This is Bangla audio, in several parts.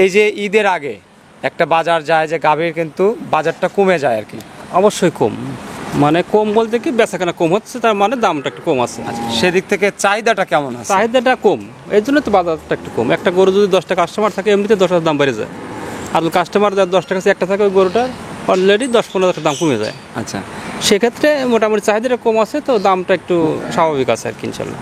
এই যে ঈদের আগে একটা বাজার যায় যে গাভীর কিন্তু বাজারটা কমে যায় আর কি। অবশ্যই কম, মানে কম বলতে কি বেচাকেনা কম হচ্ছে, তার মানে দামটা একটু কম আছে। সেদিক থেকে চাহিদাটা কেমন আছে? চাহিদাটা কম, এই জন্য তো বাজারটা একটু কম। একটা গরু যদি 10টা কাস্টমার থাকে এমনিতে 10 দাম বেড়ে যায়, আর কাস্টমার যার 10 টাকা একটা থাকে ওই গরুটার অলরেডি 10-15 টাকা দাম কমে যায়। আচ্ছা, সেক্ষেত্রে মোটামুটি চাহিদাটা কম আছে, তো দামটা একটু স্বাভাবিক আছে আর কি ইনশাল্লাহ।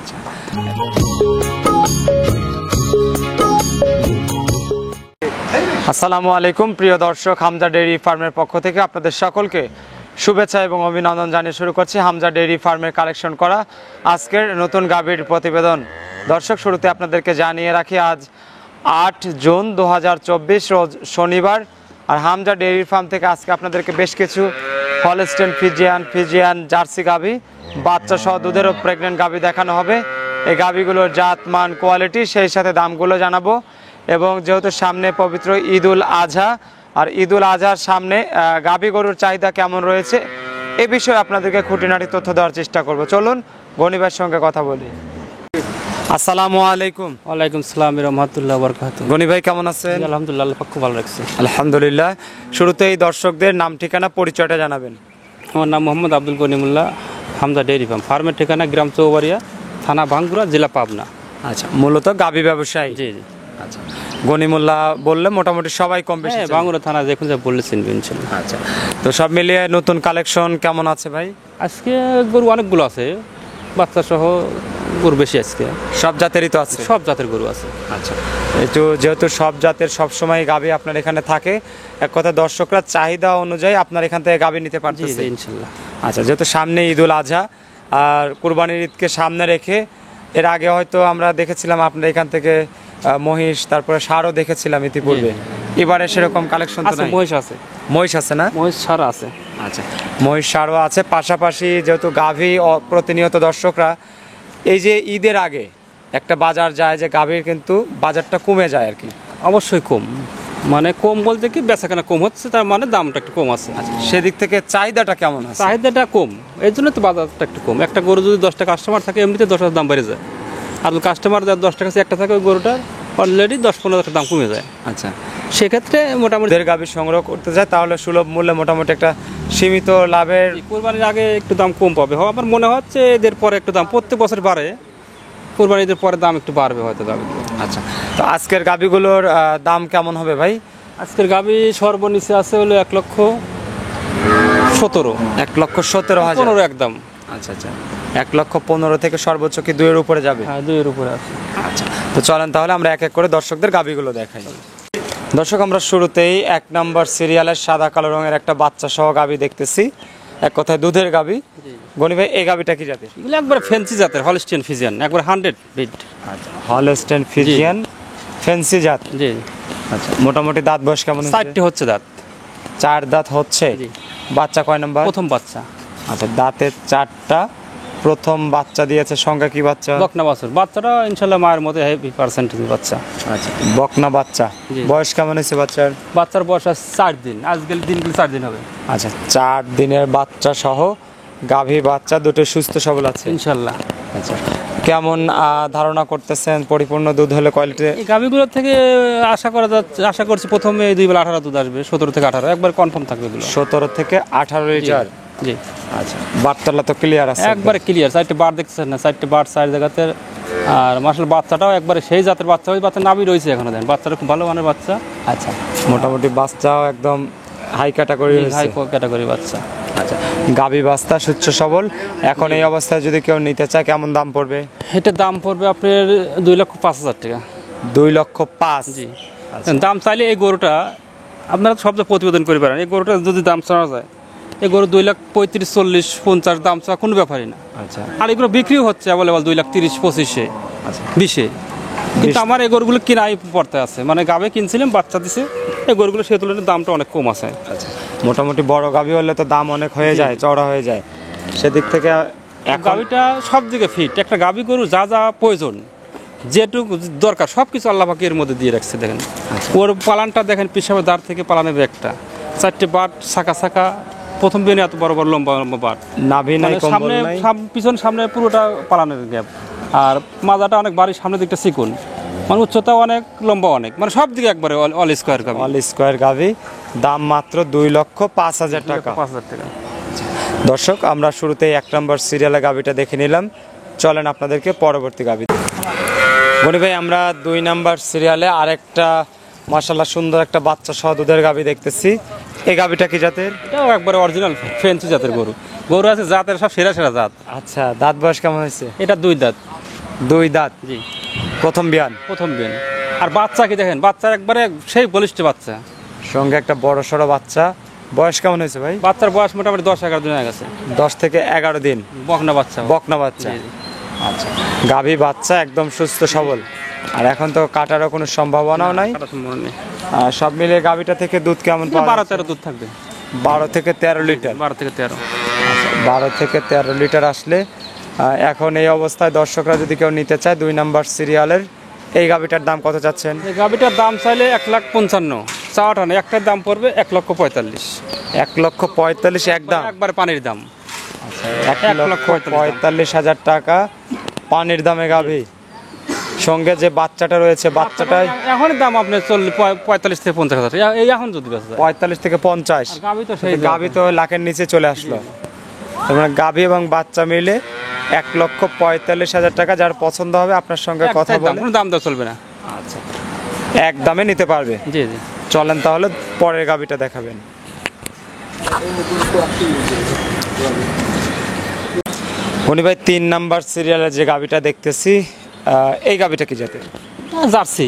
আসসালামু আলাইকুম প্রিয় দর্শক, হামজা ডেইরি ফার্মের পক্ষ থেকে আপনাদের সকলকে শুভেচ্ছা এবং অভিনন্দন জানিয়ে শুরু করছি হামজা ডেইরি ফার্মের কালেকশন করা আজকের নতুন গাভীর প্রতিবেদন। দর্শক, শুরুতে আপনাদেরকে জানিয়ে রাখি আজ 8 জুন 2024 রোজ শনিবার। আর হামজা ডেইরি ফার্ম থেকে আজকে আপনাদেরকে বেশ কিছু হলস্টেইন ফিজিয়ান জার্সি গাভী, বাচ্চা সহ দুধেরও প্রেগনেন্ট গাভী দেখানো হবে। এই গাভীগুলোর জাত মান কোয়ালিটি সেই সাথে দামগুলো জানাবো। এবং যেহেতু সামনে পবিত্র ঈদুল আজহা, আর ঈদুল আজহার সামনে গাভী গরুর চাহিদা কেমন রয়েছে এ বিষয়ে আপনাদেরকে খুঁটিনাটি তথ্য দেওয়ার চেষ্টা করব। চলুন গনিবার সঙ্গে কথা বলি। আসসালামু আলাইকুম। ওয়ালাইকুম সালাম রহমতুল্লাহ বরকাতুহু। গনি ভাই কেমন আছেন? আলহামদুলিল্লাহ, আল্লাহ পাক খুব ভালো রাখছে। আলহামদুলিল্লাহ। শুরুতেই দর্শকদের নাম ঠিকানা পরিচয়টা জানাবেন। আমার নাম মোহাম্মদ আব্দুল গনিমুল্লাহ, হামজা ডেইরি ফার্ম। ফার্মের ঠিকানা গ্রাম চৌবাড়িয়া, থানা ভাঙ্গুরা, জেলা পাবনা। আচ্ছা, মূলত গাভী ব্যবসায়ী। জি জি। আচ্ছা, গনিমুল্লাহ বললে মোটামুটি সবাই কম বেশি হ্যাঁ, ভাঙ্গুরা থানা দেখুন যা বললে চিনবেন ইনশাল্লাহ। আচ্ছা, তো সব মিলিয়ে নতুন কালেকশন কেমন আছে ভাই? আজকে গরু অনেকগুলো আছে, বাচ্চা সহ গরু বেশি আজকে। সব জাতেরই তো আছে? সব জাতের গরু আছে। আচ্ছা, একটু যেহেতু সব জাতের সবসময় গাভী আপনার এখানে থাকে, এক কথা দর্শকরা চাহিদা অনুযায়ী আপনার এখান থেকে গাভী নিতে পারতেছে ইনশাল্লাহ। আচ্ছা, যেহেতু সামনে ঈদুল আজহা আর কুরবানির ঈদকে সামনে রেখে, এর আগে হয়তো আমরা দেখেছিলাম আপনার এখান থেকে মহিষ, তারপরে ষাঁড়ও দেখেছিলাম ইতিপূর্বে। এবারে সেরকম কালেকশন তো নাই? মহিষ আছে। মহিষ আছে না? মহিষ ছাড়া আছে। আচ্ছা, মহিষ ষাঁড়ও আছে। পাশাপাশি যেহেতু গাভী প্রতিনিয়ত দর্শকরা, এই যে ঈদের আগে একটা বাজার যায় যে গাভীর কিন্তু বাজারটা কমে যায় আর কি। অবশ্যই কম, মানে কম বলতে কি বেচাকেনা কম হচ্ছে, তার মানে দামটা একটু কম আছে। সেদিক থেকে চাহিদাটা কেমন আছে? চাহিদাটা কম, এই জন্য তো বাজারটা একটু কম। একটা গরু যদি 10টা কাস্টমার থাকে এমনিতে 10 দাম বেড়ে যায়, আর কাস্টমার যার 10 টাকা একটা থাকে ওই গরুটার অলরেডি 10-15 টাকা দাম কমে যায়। আচ্ছা, সেক্ষেত্রে মোটামুটি গাভী সংগ্রহ করতে যায় তাহলে সুলভ মূল্যে মোটামুটি একটা সীমিত লাভের। কোরবানির আগে একটু দাম কম পাবে, আমার মনে হচ্ছে এদের পরে একটু দাম প্রত্যেক বছর বাড়ে, কোরবানিদের পরে দাম একটু বাড়বে হয়তো গাভী। আচ্ছা, তো আজকের গাভীগুলোর দাম কেমন হবে ভাই? আজকের গাভী সর্বনিচে আছে হলো 1,17,000। 1,17,000। 15 একদম। আচ্ছা আচ্ছা, 1,15,000 থেকে সর্বোচ্চ কি 2-এর উপরে যাবে? হ্যাঁ, 2-এর উপরে আছে। আচ্ছা, তো চলেন তাহলে আমরা এক এক করে দর্শকদের গাভীগুলো দেখাই। দর্শক, আমরা শুরুতেই 1 নম্বর সিরিয়ালের সাদা কালো রঙের একটা বাচ্চা সহ গাভী দেখতেছি, এক কথায় দুধের গাভী। গনি ভাই, এই গাভীটা কি জাতের? এগুলো একবার ফ্যান্সি জাতের হলস্টেইন ফিজিয়ান, একবার 100 ব্রিড। আচ্ছা, হলস্টেইন ফিজিয়ান ফ্যান্সি জাত। জি। আচ্ছা, মোটামুটি দাঁত বয়স কেমন? 4টি হচ্ছে দাঁত। 4 দাঁত হচ্ছে। বাচ্চা কয় নাম্বার? প্রথম বাচ্চা। আচ্ছা, দাঁতের 4টা, প্রথম বাচ্চা দিয়েছে। সংখ্যা কি বাচ্চা? বকনা বাছুর। বাচ্চাটা ইনশাআল্লাহ মায়ের মতো হেভি পার্সেন্টেজ বাচ্চা। আচ্ছা, বকনা বাচ্চা। বয়স কেমন হয়েছে বাচ্চার? বাচ্চার বয়স 4 দিন, আজকের দিনগুলো 4 দিন হবে। আচ্ছা, 4 দিনের বাচ্চা সহ গাভী বাচ্চা দুটো সুস্থ সবল আছে ইনশাআল্লাহ। আচ্ছা, কেমন ধারণা করতেছেন পরিপূর্ণ দুধ হলে কোয়ালিটি? এই গাভীগুলোর থেকে আশা করছি প্রথমে 2 বেলা 18 দুধ আসবে, 17 থেকে 18 একবার কনফার্ম থাকবে এগুলো। 17 থেকে 18 লিটার। জি। আচ্ছা, বারতলা তো ক্লিয়ার আছে? একবারে ক্লিয়ার। 4টে বার দেখছেন না? 4টে বার 4 জায়গাতে। আর মাশাআল্লাহ বাচ্চাটাও একবারে সেই জাতের বাচ্চা, ওই বাচ্চা নাভি রয়েছে এখনো, দেন বাচ্চাটা খুব ভালো মানের বাচ্চা। আচ্ছা, মোটামুটি বাচ্চাও একদম হাই ক্যাটাগরি। হাই ক্যাটাগরি বাচ্চা। আচ্ছা, গাভী বাচ্চা সুস্থ সবল। এখন এই অবস্থায় যদি কেউ নিতে চায় কেমন দাম পড়বে? এটার দাম পড়বে আপনার 2,05,000 টাকা। 2,05,000? জি। দাম চাইলে এই গরুটা আপনারা সব প্রতিবেদন করে পারেন, এই গরুটা যদি দাম চাওয়া যায়, এই গরু 2,35,000, 40,000, 50 দাম চাওয়া কোনো ব্যাপারই না। আচ্ছা, আর এগুলো বিক্রিও হচ্ছে অ্যাভেলেবল 2,30,000, 25,000, আচ্ছা, 20,000। কিন্তু আমার এই গরুগুলো কিনাই পড়তে আছে, মানে গাবে কিনছিলাম বাচ্চা দিছে, এই গরুগুলো সে তুলনায় দামটা অনেক কম আছে। আচ্ছা, মোটামুটি বড় গাভী হলে তো দাম অনেক হয়ে যায়, চওড়া হয়ে যায়, সেদিক থেকে গাভীটা সব দিকে ফিট। একটা গাভী গরু যা যা প্রয়োজন, যেটুকু দরকার সব কিছু আল্লাহ পাক এর মধ্যে দিয়ে রাখছে। দেখেন ওর পালানটা, দেখেন পিছাবে দাঁড় থেকে পালানের একটা 4টে বাট শাখা, প্রথম বিয়ে এত বড় বড় লম্বা লম্বা বাট, নাভি নাই, সামনে পিছন সামনে পুরোটা পালানের গ্যাপ, আর মাজাটা অনেক বাড়ির সামনের দিকটা চিকুন, মানে উচ্চতা অনেক, লম্বা অনেক, মানে সব দিকে একবারে অল স্কোয়ার গাবি। অল স্কোয়ার গাভি, দাম মাত্র 2,05,000 টাকা। 5,000 টাকা। দর্শক, আমরা শুরুতেই 1 নম্বর সিরিয়ালে গাভিটা দেখে নিলাম, চলেন আপনাদেরকে পরবর্তী গাভি। গনি ভাই, আমরা 2 নম্বর সিরিয়ালে আরেকটা মাশাআল্লাহ সুন্দর একটা বাচ্চা সহ দুধের গাভি দেখতেছি। এই গাভিটা কি জাতের? এটাও একবারে অরিজিনাল ফেন্সি জাতের গরু। গরু আছে জাতের সব সেরা সেরা জাত। আচ্ছা, দাঁত বয়স কেমন হয়েছে? এটা 2 দাঁত। 2 দাঁত, জি, প্রথম বিয়ান। প্রথম বিন। আর বাচ্চা কি দেখেন, বাচ্চার একবারে সেই বলিষ্ঠ বাচ্চা। সঙ্গে একটা বড় সড়ো বাচ্চা। বয়স কেমন হয়েছে ভাই? বাচ্চার বয়স মোটামুটি 10-11 দিন হয়ে গেছে। 10 থেকে 11 দিন। বকনা বাচ্চা। বকনা বাচ্চা। জি, জি। আচ্ছা, গাভী বাচ্চা একদম সুস্থ সবল, আর এখন তো কাটারও কোনো সম্ভাবনাও নাই। কাটার সম্ভাবনা নেই। আর সব মিলিয়ে গাভীটা থেকে দুধ কেমন পাওয়া 12-13 দুধ থাকবে। 12 থেকে 13 লিটার। 12 থেকে 13। 12 থেকে 13 লিটার আসলে এখন এই অবস্থায় দর্শকরা যদি কেউ নিতে চায় 2 নম্বর সিরিয়ালের এই গাভীটার দাম কত চাচ্ছেন? এই গাভিটার দাম চাইলে 1,55,000, চাওয়াটা না, একটার দাম পড়বে 1,45,000। 1,45,000 একদম? একবার পানির দাম। 1,45,000 টাকা পানির দামে গাভী। সঙ্গে যে বাচ্চাটা রয়েছে, বাচ্চাটাই এখন দাম আপনার 45 থেকে 50,000 এই এখন যদি বেচা যায়। 45 থেকে 50। গাভি তো সেই গাভী তো লাখের নিচে চলে আসলো। তার মানে গাভী এবং বাচ্চা মিলে 1,45,000 টাকা। যার পছন্দ হবে আপনার সঙ্গে কথা বলে কোনো দাম দর চলবে না। আচ্ছা, এক দামে নিতে পারবে। জি, জি। চলেন তাহলে পরের গাভীটা দেখাবেন। উনি ভাই 3 নাম্বার সিরিয়ালে যে গাভীটা দেখতেছি, এই গাভীটা কি জাতের? জার্সি,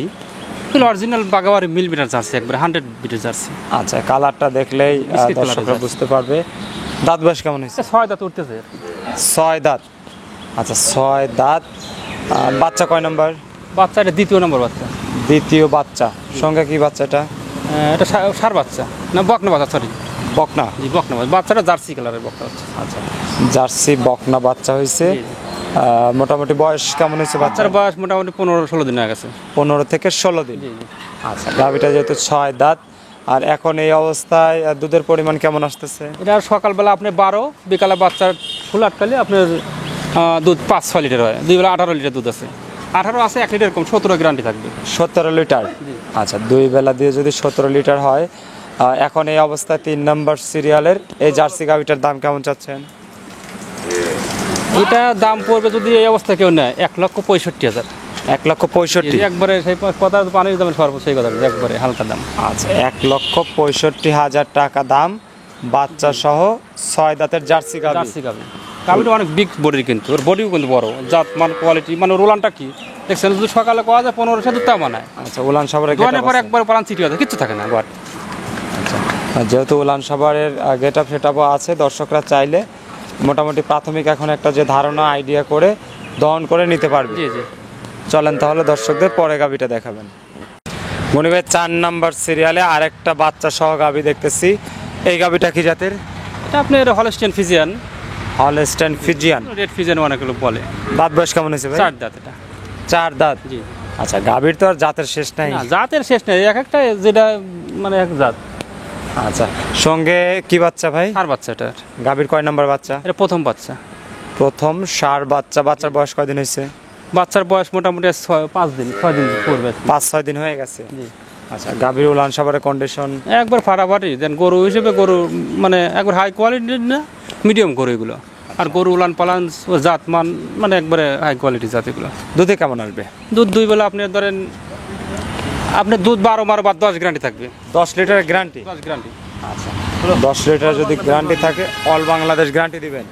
অরিজিনাল বাগাবাড়ি মিল বিটার জার্সি, একবারে 100 বিটের জার্সি। আচ্ছা, কালারটা দেখলেই বিস্কিট কালারের দর্শকরা জার্সি। বুঝতে পারবে। দাঁত বয়স কেমন হয়েছে? 6 দাঁত উঠতেছে। 6 দাঁত। আচ্ছা, 6 দাঁত। বাচ্চা কয় নাম্বার? বাচ্চা এটা দ্বিতীয় নম্বর বাচ্চা। দ্বিতীয় বাচ্চা। সঙ্গে কি বাচ্চাটা? এটা সার বাচ্চা না, বকনা বাচ্চা, সরি, বকনা। জি, বকনা বাচ্চা। বাচ্চাটা জার্সি কালারের বকনা বাচ্চা। আচ্ছা, জার্সি বকনা বাচ্চা হয়েছে। জি, জি। মোটামুটি বয়স কেমন হয়েছে বাচ্চার? বাচ্চার বয়স মোটামুটি 15-16 দিন হয়ে গেছে। 15 থেকে 16 দিন। জি, জি। আচ্ছা, গাভীটা যেহেতু 6 দাঁত, আর এখন এই অবস্থায় দুধের পরিমাণ কেমন আসতেছে? এটা সকালবেলা আপনি 12, বিকালে বাচ্চার ফুল আটকালে আপনার দুধ 5-6 লিটার হয়। 2 বেলা 18 লিটার দুধ আছে। 18 আছে, 1 লিটার কম, 17 গ্যারান্টি থাকবে। 17 লিটার। আচ্ছা, 2 বেলা দিয়ে যদি 17 লিটার হয়, এখন এই অবস্থায় 3 নম্বর সিরিয়ালের এই জার্সি গাভীটার দাম কেমন চাচ্ছেন? এটা দাম পড়বে যদি এই অবস্থা কেউ নেয় 1,65,000। 1,65,000। একবারে সেই কথা পানির দামের সর্বোচ্চ সেই কথা একবারে হালকা দাম। আচ্ছা, 1,65,000 টাকা দাম, বাচ্চা সহ 6 দাঁতের জার্সি গাভী। জার্সি গাভি। গাভিটা অনেক বিগ বডির, কিন্তু ওর বডিও কিন্তু বড়, জাত মান কোয়ালিটি, মানে রোলানটা কি দেখছেন, যদি সকালে কোয়া যায় 1500 দুধ তা মানায়। আচ্ছা, উলান সাভারের দোয়ানের পরে একবার পালান চিটি আছে, কিচ্ছু থাকে না গোয়ার। যেহেতু উলান সাভারের গেট আপ সেট আপও আছে, দর্শকরা চাইলে মোটামুটি প্রাথমিক এখন একটা যে ধারণা আইডিয়া করে দহন করে নিতে পারবে। জি, জি। চলেন তাহলে দর্শকদের পরে গাভীটা দেখাবেন। মনি ভাই, 4 নাম্বার সিরিয়ালে আরেকটা বাচ্চা সহ গাভী দেখতেছি। এই গাভীটা কি জাতের? এটা আপনার Holstein Friesian. Holstein Friesian. Red Friesian অনেক লোক বলে। দাঁত বয়স কেমন হয়েছে ভাই? 4 দাঁত এটা। 4 দাঁত। জি। আচ্ছা, গাভীর তো আর জাতের শেষ নাই। না, জাতের শেষ নেই, এক একটা যেটা মানে এক জাত। আচ্ছা, সঙ্গে কি বাচ্চা ভাই? আর বাচ্চা এটা, গাভীর কয় নাম্বার বাচ্চা? এটা প্রথম বাচ্চা। প্রথম সার বাচ্চা। বাচ্চার বয়স কয়দিন হয়েছে? বাচ্চার বয়স মোটামুটি 6 দিন পূর্বে। 5-6 দিন হয়ে গেছে। জি। আচ্ছা, গাভীর উলান সাভারের কন্ডিশন? একবার ফাটাফাটি দেন। গরু হিসেবে গরু মানে একবার হাই কোয়ালিটির না, মিডিয়াম গরু এগুলো। আর গরু উলান পালান ও জাত মান মানে একবারে হাই কোয়ালিটি জাত এগুলো। দুধে কেমন আসবে? দুধ 2 বেলা আপনি ধরেন, আপনি দুধ 12 বা 10 গ্যারান্টি থাকবে। 10 লিটারের গ্যারান্টি? 10 গ্যারান্টি। আচ্ছা, 10 লিটার যদি গ্যারান্টি থাকে, অল বাংলাদেশ গ্যারান্টি দিবেন?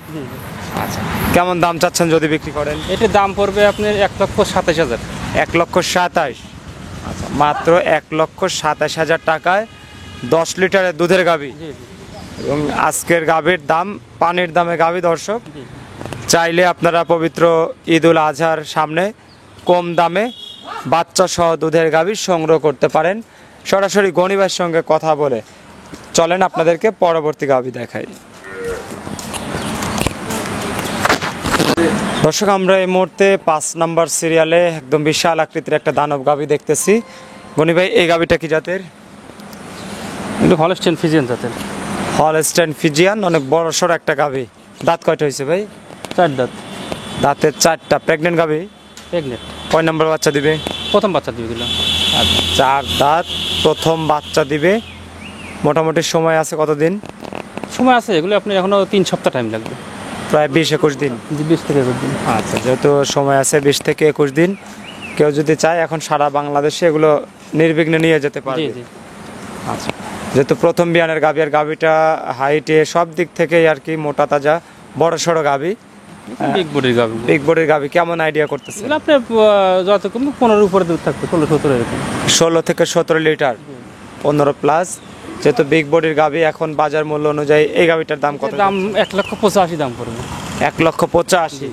আচ্ছা, কেমন দাম চাচ্ছেন যদি বিক্রি করেন? এটির দাম পড়বে আপনার 1,27,000। 1,27,000। আচ্ছা, মাত্র 1,27,000 টাকায় 10 লিটারের দুধের গাভী। জি, জি। এবং আজকের গাভীর দাম পানির দামে গাভী। দর্শক জি। চাইলে আপনারা পবিত্র ঈদ উল আজহার সামনে কম দামে বাচ্চা সহ দুধের গাভী সংগ্রহ করতে পারেন। সরাসরি গণিবার সঙ্গে কথা বলে চলেন আপনাদেরকে পরবর্তী গাভী দেখাই। দর্শক, আমরা এই মুহূর্তে 5 নাম্বার সিরিয়ালে একদম বিশাল আকৃতির একটা দানব গাভী দেখতেছি। গনি ভাই, এই গাভীটা কি জাতের? এটা হলস্টিয়ান ফিজিয়ান জাতের। হলস্টাইন ফিজিয়ান, অনেক বড় সড় একটা গাভী। দাঁত কয়টা হয়েছে ভাই? 4 দাঁত। দাঁতের 4টা। প্রেগনেন্ট গাভী? প্রেগনেন্ট। কয় নাম্বার বাচ্চা দিবে? প্রথম বাচ্চা দিবে এগুলো। আচ্ছা, 4 দাঁত প্রথম বাচ্চা দিবে। মোটামুটি সময় আছে কতদিন? সময় আছে, এগুলো আপনি এখনো 3 সপ্তাহ টাইম লাগবে। প্রায় 20-21 দিন। 20 থেকে 21 দিন। আচ্ছা, যেহেতু সময় আছে 20 থেকে 21 দিন, কেউ যদি চায় এখন সারা বাংলাদেশে এগুলো নির্বিঘ্নে নিয়ে যেতে জি পারবে। জি। আচ্ছা, যেহেতু প্রথম বিয়ানের গাভী, আর গাভীটা হাইটে সব দিক থেকেই আর কি মোটা তাজা বড় সড়ো গাভী, বিগ বডির গাভি। বিগ বডির গাভী, কেমন আইডিয়া করতেছে? এগুলো আপনি যত কম 15 উপরে দুধ থাকবে, 16-17 এরকম। 16 থেকে 17 লিটার, 15 প্লাস। যেহেতু বিগ বডির গাভী, এখন বাজার মূল্য অনুযায়ী এই গাভীটার দাম কত? দাম 1,85,000 দাম পড়বে। 1,85,000।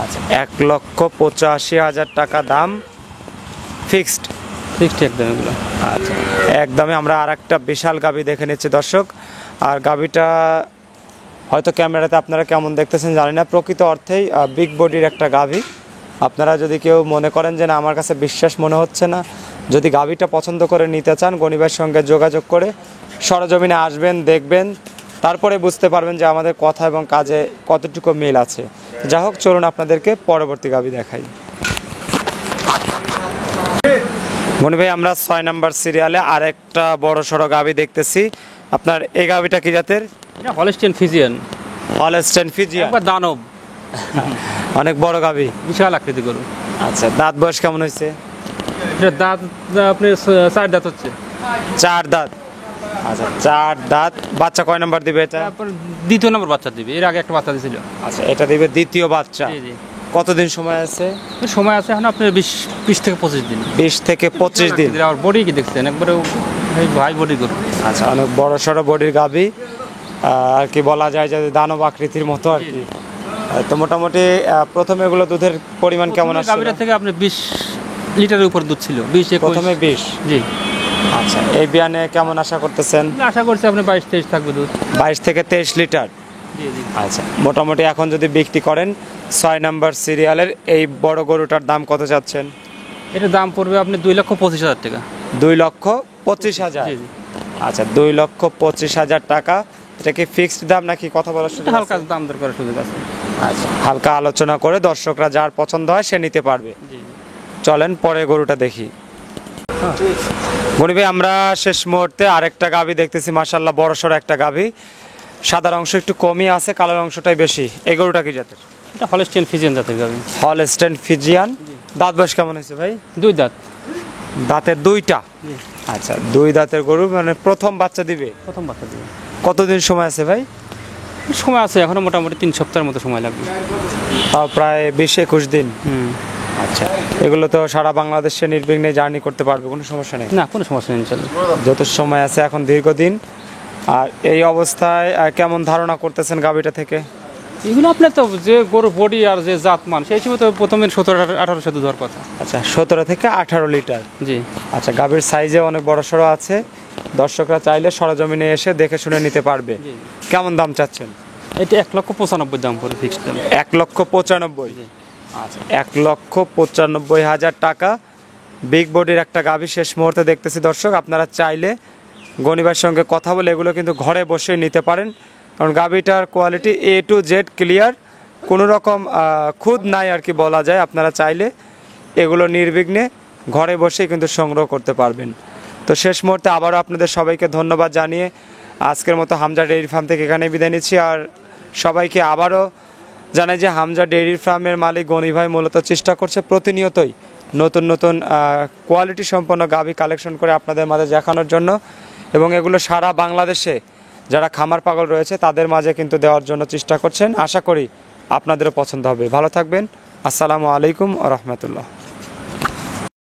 আচ্ছা, 1,85,000 টাকা দাম ফিক্সড। ফিক্সড একদম এগুলো। আচ্ছা, একদমই। আমরা আর একটা বিশাল গাভী দেখে নিচ্ছি দর্শক। আর গাভীটা হয়তো ক্যামেরাতে আপনারা কেমন দেখতেছেন জানি না, প্রকৃত অর্থেই বিগ বডির একটা গাভী। আপনারা যদি কেউ মনে করেন যে না আমার কাছে বিশ্বাস মনে হচ্ছে না, যদি গাভীটা পছন্দ করে নিতে চান, গণিবের সঙ্গে যোগাযোগ করে সরজমিনে আসবেন, দেখবেন, তারপরে বুঝতে পারবেন যে আমাদের কথা এবং কাজে কতটুকু মিল আছে। যা হোক, চলুন আপনাদেরকে পরবর্তী গাভী দেখাই। মনি ভাই, আমরা 6 নাম্বার সিরিয়ালে আরেকটা বড় সড়ো গাভী দেখতেছি। আপনার এই গাভীটা কি জাতের? এটা হলস্টেইন ফ্রিজিয়ান। হলস্টেইন ফ্রিজিয়ান, একবার দানব, অনেক বড় গাভী। বিশাল আকৃতি গরু। আচ্ছা, দাঁত বয়স কেমন হয়েছে? এটা দাঁত আপনি 4 দাঁত হচ্ছে। 4 দাঁত। আচ্ছা, 4 দাঁত। বাচ্চা কয় নাম্বার দিবে এটা? তারপর দ্বিতীয় নম্বর বাচ্চা দিবে, এর আগে একটা বাচ্চা দিয়েছিল। আচ্ছা, এটা দিবে দ্বিতীয় বাচ্চা। জি জি। কতদিন সময় আছে? সময় আছে এখন আপনার 20 থেকে 25 দিন। 20 থেকে 25 দিন। আর বডি কি দেখছেন, একবারে ভাই বডি গরু। আচ্ছা, অনেক বড় সড়ো বডির গাভী, আর কি বলা যায় যে দানব আকৃতির মতো আর কি। তো মোটামুটি প্রথমে এগুলো দুধের পরিমাণ কেমন আসছে? গাভীটা থেকে আপনি 20 লিটারের উপর দুধ ছিল, 20-21। প্রথমে 20। জি। আচ্ছা, এই বিয়ানে কেমন আশা করতেছেন? আশা করছি আপনি 22-23 থাকবে দুধ। 22 থেকে 23 লিটার। জি জি। আচ্ছা, মোটামুটি এখন যদি বিক্রি করেন 6 নাম্বার সিরিয়ালের এই বড় গরুটার দাম কত চাচ্ছেন? এটার দাম পড়বে আপনি 2,25,000 টাকা। 2,25,000। জি জি। আচ্ছা, 2,25,000 টাকা। এটা কি ফিক্সড দাম নাকি কথা বলার সুযোগ হালকা আছে? দাম দর করার সুযোগ আছে। আচ্ছা, হালকা আলোচনা করে দর্শকরা যার পছন্দ হয় সে নিতে পারবে। জি। চলেন পরে গরুটা দেখি। গনি ভাই, আমরা শেষ মুহূর্তে আরেকটা গাভী দেখতেছি, মাশাআল্লাহ বড় সড়ো একটা গাভী। সাদার অংশ একটু কমই আছে, কালোর অংশটাই বেশি। এই গরুটা কি জাতের? এটা হলস্টেইন ফ্রিজিয়ান জাতের গাভী। Holstein Friesian. দাঁত বয়স কেমন হয়েছে ভাই? 2 দাঁত। দাঁতের 2টা। আচ্ছা, 2 দাঁতের গরু, মানে প্রথম বাচ্চা দিবে। প্রথম বাচ্চা দিবে। কতদিন সময় আছে ভাই? সময় আছে এখনো মোটামুটি 3 সপ্তাহের মতো সময় লাগবে। তাও প্রায় 20-21 দিন। হুম। আচ্ছা, এগুলো তো সারা বাংলাদেশে নির্বিঘ্নে জার্নি করতে পারবে, কোনো সমস্যা নেই। না, কোনো সমস্যা নেই ইনশাআল্লাহ। যত সময় আছে এখন দীর্ঘদিন। আর এই অবস্থায় কেমন ধারণা করতেছেন গাভীটা থেকে? এগুলো আপনার তো যে গরু বডি আর যে জাতমান, সেই সময় তো প্রথমে 17-18 দুধ হওয়ার কথা। আচ্ছা, 17 থেকে 18 লিটার। জি। আচ্ছা, গাভীর সাইজে অনেক বড় সড়ো আছে। দর্শকরা চাইলে সরজমিনে এসে দেখে শুনে নিতে পারবে। জি। কেমন দাম চাচ্ছেন? এটা 1,95,000 দাম পড়ে, ফিক্সড দাম। 1,95,000। আচ্ছা, 1,95,000 টাকা বিগ বডির একটা গাভী শেষ মুহূর্তে দেখতেছি দর্শক। আপনারা চাইলে গনিবার সঙ্গে কথা বলে এগুলো কিন্তু ঘরে বসে নিতে পারেন, কারণ গাভীটার quality A to Z clear, কোনো রকম খুদ নাই আর কি বলা যায়। আপনারা চাইলে এগুলো নির্বিঘ্নে ঘরে বসেই কিন্তু সংগ্রহ করতে পারবেন। তো শেষ মুহূর্তে আবারও আপনাদের সবাইকে ধন্যবাদ জানিয়ে আজকের মতো হামজা ডেইরি ফার্ম থেকে এখানে বিদায় নিচ্ছি। আর সবাইকে আবারও জানাই যে হামজা ডেইরি ফার্মের মালিক গনি ভাই মূলত চেষ্টা করছে প্রতিনিয়তই নতুন নতুন কোয়ালিটি সম্পন্ন গাভী কালেকশন করে আপনাদের মাঝে দেখানোর জন্য, এবং এগুলো সারা বাংলাদেশে যারা খামার পাগল রয়েছে তাদের মাঝে কিন্তু দেওয়ার জন্য চেষ্টা করছেন। আশা করি আপনাদেরও পছন্দ হবে। ভালো থাকবেন। আসসালামু আলাইকুম ওয়া রাহমাতুল্লাহ।